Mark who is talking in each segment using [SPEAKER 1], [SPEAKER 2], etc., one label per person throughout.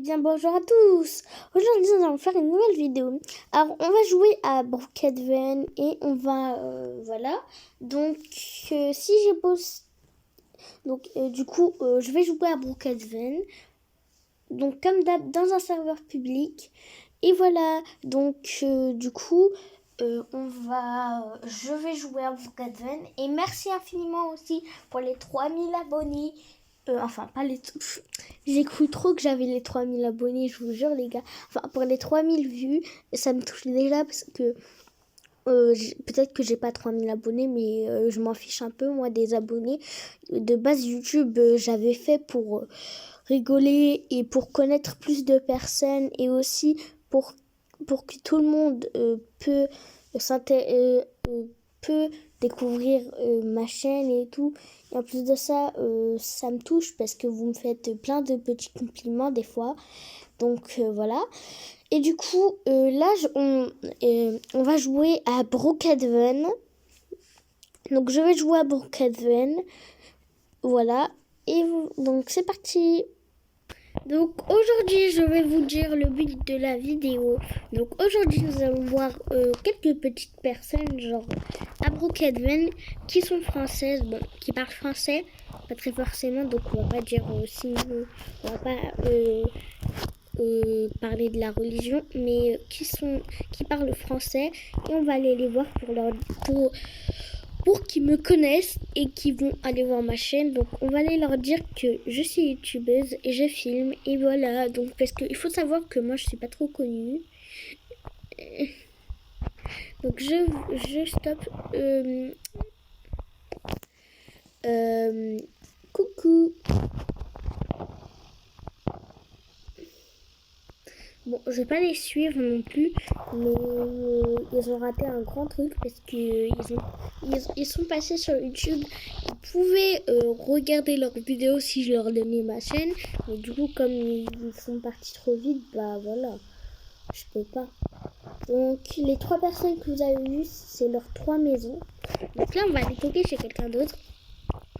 [SPEAKER 1] bien bonjour à tous. Aujourd'hui nous allons faire une nouvelle vidéo. Alors on va jouer à Brookhaven et on va voilà. Donc si j'ai posté je vais jouer à Brookhaven. Donc comme d'hab dans un serveur public. Et voilà. Donc je vais jouer à Brookhaven et merci infiniment aussi pour les 3000 abonnés. Enfin, pas les... J'ai cru trop que j'avais les 3000 abonnés, je vous jure les gars. Enfin, pour les 3000 vues, ça me touche déjà parce que peut-être que j'ai pas 3000 abonnés, mais je m'en fiche un peu, moi, des abonnés. De base, YouTube, j'avais fait pour rigoler et pour connaître plus de personnes et aussi pour que tout le monde peut découvrir ma chaîne et tout. Et en plus de ça, ça me touche parce que vous me faites plein de petits compliments des fois. Donc voilà. Et du coup, on va jouer à Brookhaven. Donc je vais jouer à Brookhaven. Voilà. Donc c'est parti. Donc aujourd'hui, je vais vous dire le but de la vidéo. Donc aujourd'hui, nous allons voir quelques petites personnes, genre à Brookhaven, qui sont françaises, bon, qui parlent français, pas très forcément, donc on va pas dire on va pas parler de la religion, mais qui parlent français, et on va aller les voir pour qu'ils me connaissent et qu'ils vont aller voir ma chaîne. Donc on va aller leur dire que je suis youtubeuse et je filme et voilà. Donc parce qu'il faut savoir que moi je suis pas trop connue. Donc je stoppe. Coucou. Bon, je vais pas les suivre non plus, mais ils ont raté un grand truc parce que ils sont passés sur YouTube. Ils pouvaient regarder leurs vidéos si je leur donnais ma chaîne, mais du coup, comme ils sont partis trop vite, bah voilà, je peux pas. Donc, les 3 personnes que vous avez vues, c'est leurs 3 maisons. Donc là, on va aller toquer chez quelqu'un d'autre.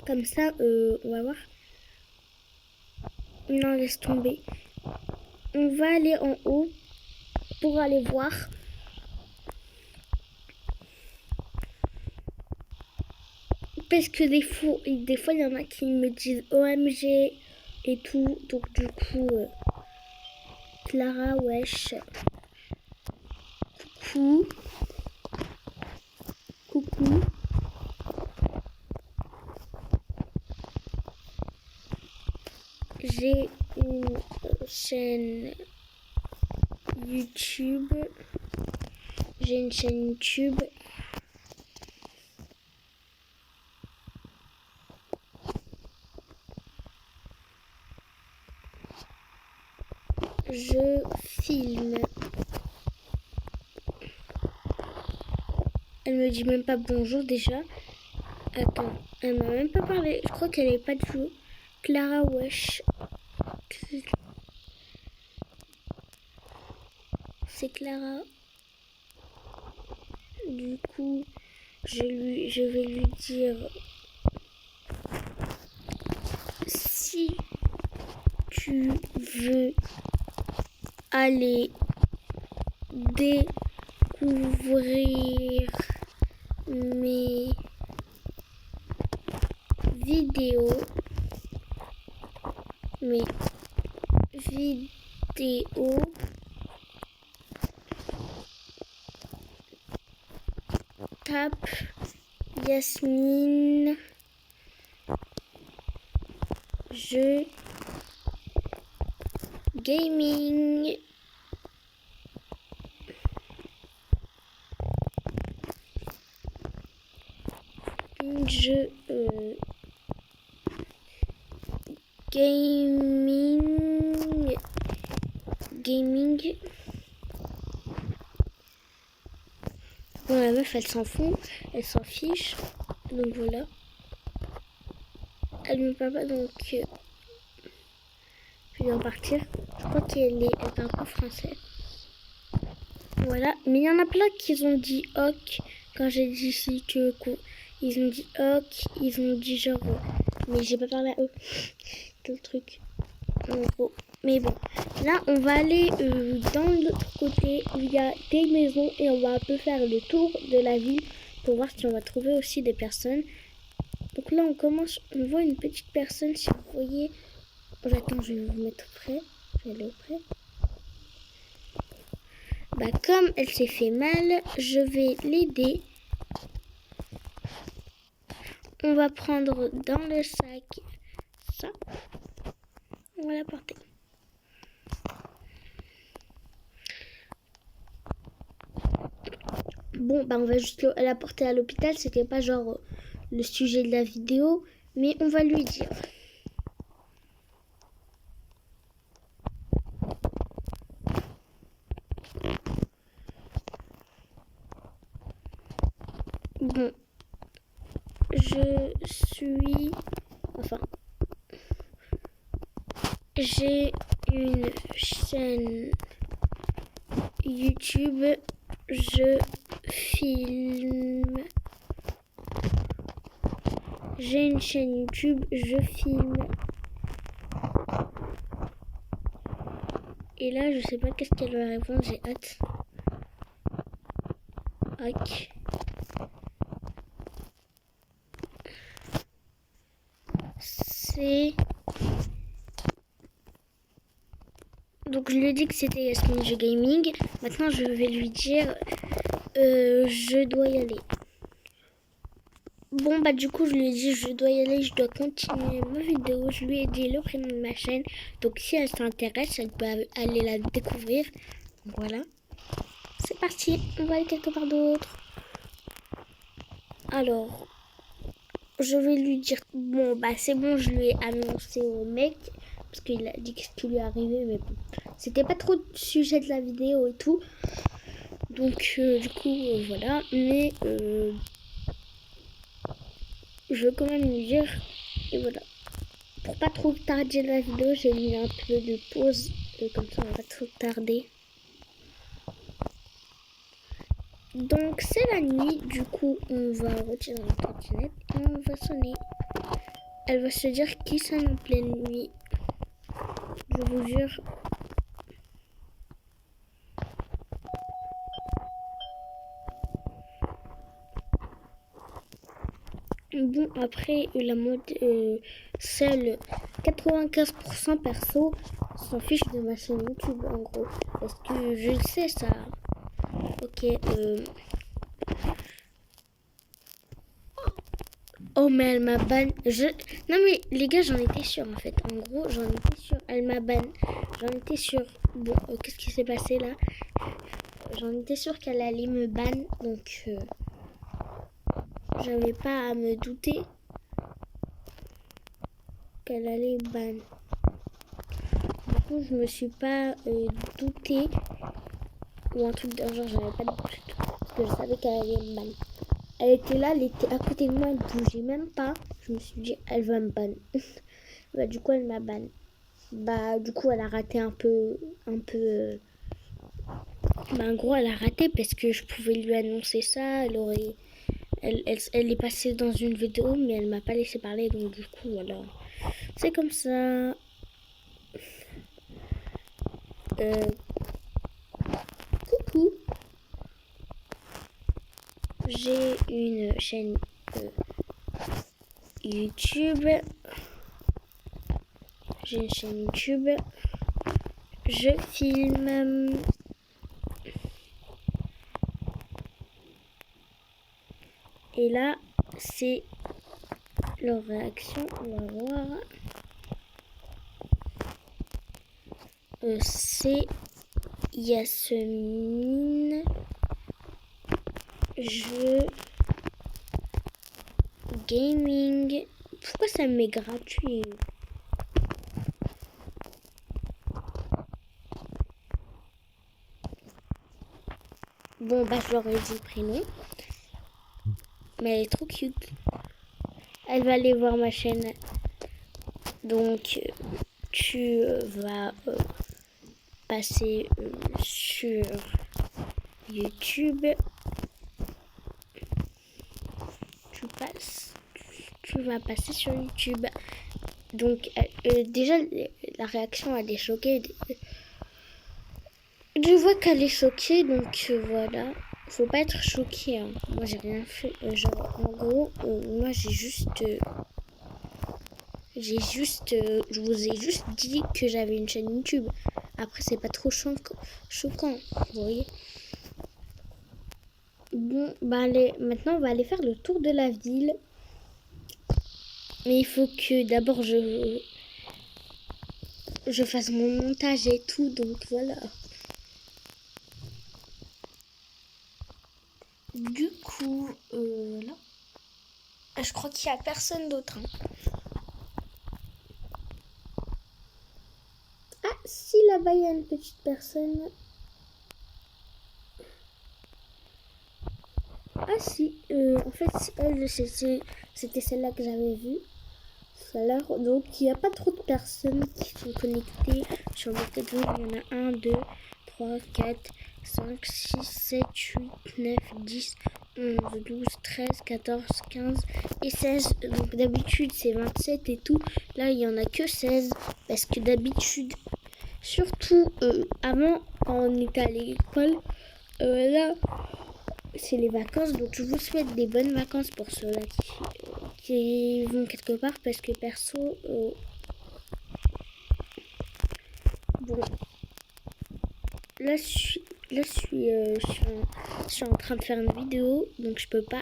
[SPEAKER 1] Comme ça, on va voir. Non, laisse tomber. On va aller en haut pour aller voir. Parce que des fois, il y en a qui me disent OMG et tout. Donc du coup, Clara, wesh. Coucou. Coucou. J'ai une chaîne YouTube. Je filme. Elle me dit même pas bonjour déjà. Attends, elle m'a même pas parlé. Je crois qu'elle est pas de vous. Clara, wesh. C'est Clara. Du coup, je vais lui dire si tu veux aller découvrir mes vidéos, tape Yasmine, jeux gaming. Gaming. Bon, la meuf, elle s'en fout, elle s'en fiche. Donc voilà. Elle me parle pas, donc je vais en partir. Je crois qu'elle parle pas français. Voilà. Mais il y en a plein qui ont dit ok quand j'ai dit si tu veux quoi. Ils ont dit ok, ils ont dit genre. Mais j'ai pas parlé à eux. Quel truc. En gros. Mais bon, là, on va aller dans l'autre côté où il y a des maisons et on va un peu faire le tour de la ville pour voir si on va trouver aussi des personnes. Donc là, on voit une petite personne, si vous voyez. Attends, je vais vous mettre près. Je vais aller au près. Bah, comme elle s'est fait mal, je vais l'aider. On va prendre dans le sac ça. On va la porter. Bon, bah on va juste la porter à l'hôpital. C'était pas genre le sujet de la vidéo, mais on va lui dire. Bon, j'ai une chaîne YouTube, je filme. J'ai une chaîne YouTube, je filme. Et là, je sais pas qu'est-ce qu'elle va répondre, j'ai hâte. Ok. Donc je lui ai dit que c'était Yasmine Jeu Gaming. Maintenant je vais lui dire je dois y aller. Bon bah du coup je lui ai dit je dois y aller, je dois continuer ma vidéo. Je lui ai dit le prénom de ma chaîne. Donc si elle s'intéresse, elle peut aller la découvrir. Voilà. C'est parti, on va aller quelque part d'autre. Alors, je vais lui dire, bon bah c'est bon, je lui ai annoncé au mec. Parce qu'il a dit ce qui lui est arrivé, mais bon. C'était pas trop le sujet de la vidéo et tout. Donc du coup, voilà. Mais je veux quand même lui dire. Et voilà. Pour pas trop tarder la vidéo, j'ai mis un peu de pause. Comme ça, on va trop tarder. Donc c'est la nuit. Du coup, on va retirer la trottinette et on va sonner. Elle va se dire qui sonne en pleine nuit. Je vous jure. Bon, après, la mode, seul 95% perso s'en fiche de ma chaîne YouTube, en gros. Parce que je le sais, ça. Ok, Oh, mais elle m'a ban. Non, mais les gars, j'en étais sûre, en fait. En gros, j'en étais sûre. Elle m'a ban. J'en étais sûre. Bon, qu'est-ce qui s'est passé, là? J'en étais sûre qu'elle allait me ban, donc... j'avais pas à me douter qu'elle allait ban. Du coup, je me suis pas douté ou un truc d'un genre, j'avais pas de doute parce que je savais qu'elle allait me ban. Elle était là, elle était à côté de moi, elle bougeait même pas. Je me suis dit, elle va me ban. Bah, du coup, elle m'a ban. Bah, du coup, elle a raté un peu. Bah, en gros, elle a raté parce que je pouvais lui annoncer ça. Elle est passée dans une vidéo, mais elle m'a pas laissé parler, donc du coup, voilà. C'est comme ça. Coucou. J'ai une chaîne YouTube. Je filme. Et là, c'est leur réaction. On va voir. C'est Yasmine Jeu Gaming. Pourquoi ça me met gratuit? Bon, bah, je leur ai dit le prénom. Mais elle est trop cute. Elle va aller voir ma chaîne. Donc, tu vas passer sur YouTube. Tu vas passer sur YouTube. Donc déjà la réaction elle est choquée. Je vois qu'elle est choquée, donc voilà. Faut pas être choqué. Hein. Moi j'ai rien fait. Genre en gros, moi je vous ai juste dit que j'avais une chaîne YouTube. Après c'est pas trop choquant, vous voyez. Bon, bah maintenant on va aller faire le tour de la ville. Mais il faut que d'abord je fasse mon montage et tout, donc voilà. Du coup, là, je crois qu'il n'y a personne d'autre. Hein. Ah, si là-bas il y a une petite personne. Ah si, en fait, elle, c'était celle-là que j'avais vue tout à l'heure. Donc, il n'y a pas trop de personnes qui sont connectées sur mon téléphone. Il y en a 1, 2, 3, 4, 5, 6, 7, 8, 9, 10, 11, 12, 13, 14, 15 et 16. Donc, d'habitude, c'est 27 et tout. Là, il n'y en a que 16 parce que d'habitude, surtout avant, quand on était à l'école, là, c'est les vacances, donc je vous souhaite des bonnes vacances pour ceux-là qui vont quelque part parce que perso, bon, là je suis en train de faire une vidéo, donc je peux pas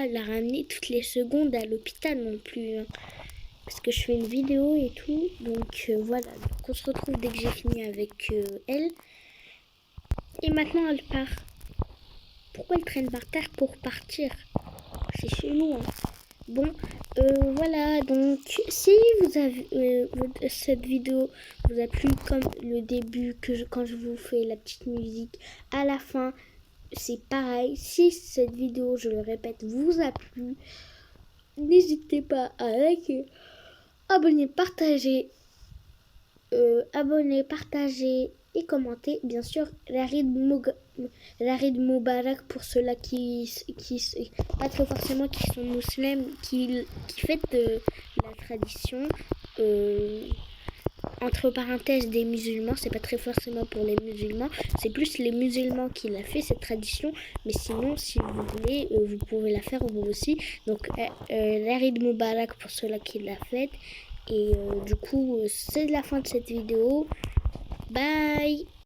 [SPEAKER 1] la ramener toutes les secondes à l'hôpital non plus, hein, parce que je fais une vidéo et tout, donc voilà, donc on se retrouve dès que j'ai fini avec elle. Et maintenant elle part. Pourquoi elle traîne par terre pour partir? C'est chelou, hein. Bon, voilà, donc si vous avez cette vidéo vous a plu comme le début, quand je vous fais la petite musique, à la fin, c'est pareil. Si cette vidéo, je le répète, vous a plu, n'hésitez pas à liker, abonner, partager et commenter. Bien sûr, l'Arid Moubarak pour ceux-là qui pas très forcément qui sont musulmans, qui fêtent la tradition. Entre parenthèses des musulmans, c'est pas très forcément pour les musulmans, c'est plus les musulmans qui l'a fait cette tradition, mais sinon si vous voulez, vous pouvez la faire vous aussi. Donc l'Arid Moubarak pour ceux-là qui l'a fait. Et du coup, c'est la fin de cette vidéo. Bye!